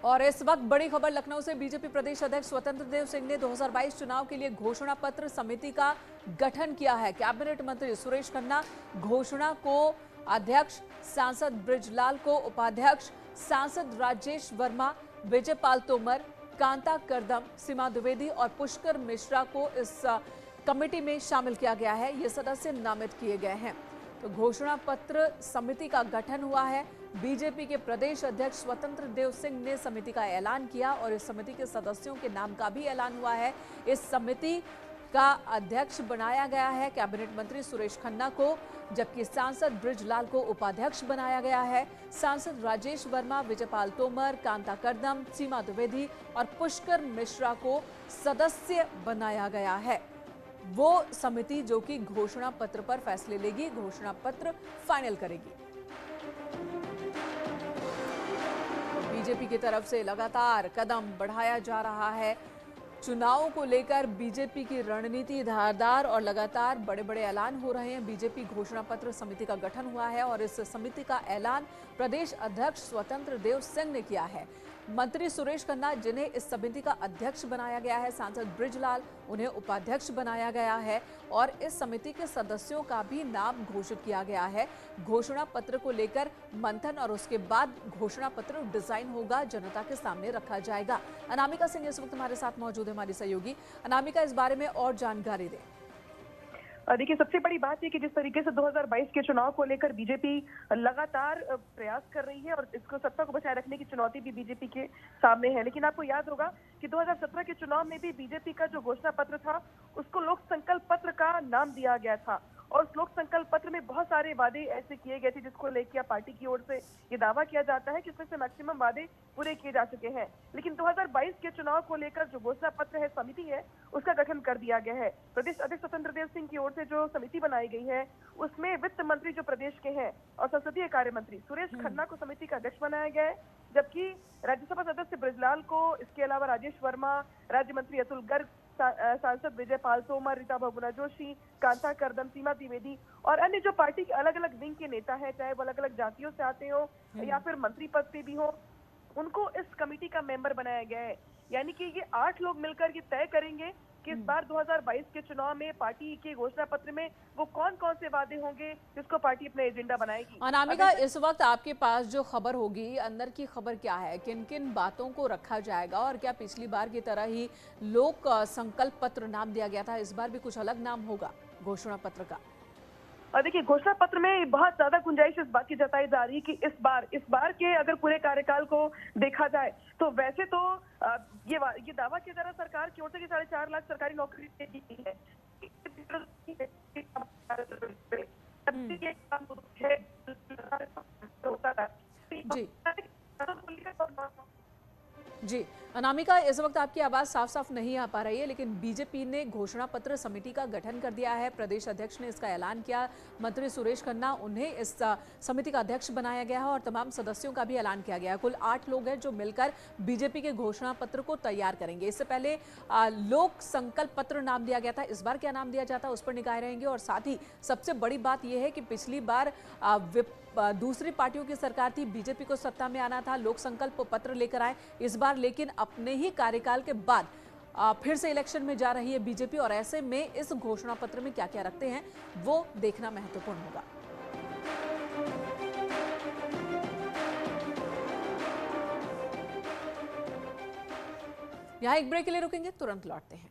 और इस वक्त बड़ी खबर लखनऊ से। बीजेपी प्रदेश अध्यक्ष स्वतंत्र देव सिंह ने 2022 चुनाव के लिए घोषणा पत्र समिति का गठन किया है। कैबिनेट मंत्री सुरेश खन्ना घोषणा को अध्यक्ष, सांसद बृजलाल को उपाध्यक्ष, सांसद राजेश वर्मा, विजय पाल तोमर, कांता करदम, सीमा द्विवेदी और पुष्कर मिश्रा को इस कमेटी में शामिल किया गया है। ये सदस्य नामित किए गए हैं। तो घोषणा पत्र समिति का गठन हुआ है। बीजेपी के प्रदेश अध्यक्ष स्वतंत्र देव सिंह ने समिति का ऐलान किया और इस समिति के सदस्यों के नाम का भी ऐलान हुआ है। इस समिति का अध्यक्ष बनाया गया है कैबिनेट मंत्री सुरेश खन्ना को, जबकि सांसद बृजलाल को उपाध्यक्ष बनाया गया है। सांसद राजेश वर्मा, विजय पाल तोमर, कांता करदम, सीमा द्विवेदी और पुष्कर मिश्रा को सदस्य बनाया गया है। वो समिति जो कि घोषणा पत्र पर फैसले लेगी, घोषणा पत्र फाइनल करेगी। बीजेपी की तरफ से लगातार कदम बढ़ाया जा रहा है। चुनाव को लेकर बीजेपी की रणनीति धारदार और लगातार बड़े बड़े ऐलान हो रहे हैं। बीजेपी घोषणा पत्र समिति का गठन हुआ है और इस समिति का ऐलान प्रदेश अध्यक्ष स्वतंत्र देव सिंह ने किया है। मंत्री सुरेश खन्ना, जिन्हें इस समिति का अध्यक्ष बनाया गया है, सांसद बृजलाल, उन्हें उपाध्यक्ष बनाया गया है और इस समिति के सदस्यों का भी नाम घोषित किया गया है। घोषणा पत्र को लेकर मंथन और उसके बाद घोषणा पत्र डिजाइन होगा, जनता के सामने रखा जाएगा। अनामिका सिंह इस वक्त हमारे साथ मौजूद है, हमारी सहयोगी। अनामिका, इस बारे में और जानकारी दें। देखिए, सबसे बड़ी बात है कि जिस तरीके से 2022 के चुनाव को लेकर बीजेपी लगातार प्रयास कर रही है और इसको सत्ता को बचाए रखने की चुनौती भी बीजेपी के सामने है। लेकिन आपको याद होगा कि 2017 के चुनाव में भी बीजेपी का जो घोषणा पत्र था उसको लोक संकल्प पत्र का नाम दिया गया था और उस लोक संकल्प पत्र में बहुत सारे वादे ऐसे किए गए थे जिसको लेकर पार्टी की ओर से ये दावा किया जाता है कि इसमें से मैक्सिमम वादे पूरे किए जा चुके हैं। लेकिन 2022 के चुनाव को लेकर जो घोषणा पत्र है, समिति है, उसका गठन कर दिया गया है। प्रदेश अध्यक्ष स्वतंत्र देव सिंह की ओर से जो समिति बनाई गई है उसमें वित्त मंत्री जो प्रदेश के हैं और संसदीय कार्य मंत्री सुरेश खन्ना को समिति का अध्यक्ष बनाया गया है, जबकि राज्यसभा सदस्य बृजलाल को, इसके अलावा राजेश वर्मा, राज्य मंत्री अतुल गर्ग, सांसद विजय पाल तोमर, रीता बहुगुणा जोशी, कांता करदम, सीमा द्विवेदी और अन्य जो पार्टी के अलग अलग विंग के नेता हैं, चाहे वो अलग अलग जातियों से आते हो या फिर मंत्री पद पे भी हो, उनको इस कमेटी का मेंबर बनाया गया है। यानी कि ये 8 लोग मिलकर ये तय करेंगे कि इस बार 2022 के चुनाव में पार्टी के घोषणा पत्र में वो कौन कौन से वादे होंगे जिसको पार्टी अपना एजेंडा बनाएगी। अनामिका, इस वक्त आपके पास जो खबर होगी, अंदर की खबर क्या है? किन किन बातों को रखा जाएगा और क्या पिछली बार की तरह ही लोक संकल्प पत्र नाम दिया गया था, इस बार भी कुछ अलग नाम होगा घोषणा पत्र का? और देखिए, घोषणा पत्र में बहुत ज्यादा गुंजाइश इस बात की जताई जा रही है कि इस बार के अगर पूरे कार्यकाल को देखा जाए तो वैसे तो ये दावा किया जा रहा है सरकार की ओर से कि 4.5 लाख सरकारी नौकरी दी गई है। जी अनामिका, इस वक्त आपकी आवाज साफ साफ नहीं आ पा रही है, लेकिन बीजेपी ने घोषणा पत्र समिति का गठन कर दिया है। प्रदेश अध्यक्ष ने इसका ऐलान किया। मंत्री सुरेश खन्ना, उन्हें इस समिति का अध्यक्ष बनाया गया है और तमाम सदस्यों का भी ऐलान किया गया है। कुल 8 लोग हैं जो मिलकर बीजेपी के घोषणा पत्र को तैयार करेंगे। इससे पहले लोक संकल्प पत्र नाम दिया गया था, इस बार क्या नाम दिया जाता है उस पर निगाह रहेंगे। और साथ ही सबसे बड़ी बात यह है कि पिछली बार दूसरी पार्टियों की सरकार थी, बीजेपी को सत्ता में आना था, लोक संकल्प पत्र लेकर आए। इस बार लेकिन अपने ही कार्यकाल के बाद फिर से इलेक्शन में जा रही है बीजेपी और ऐसे में इस घोषणा पत्र में क्या क्या रखते हैं वो देखना महत्वपूर्ण होगा। यहां एक ब्रेक के लिए रुकेंगे, तुरंत लौटते हैं।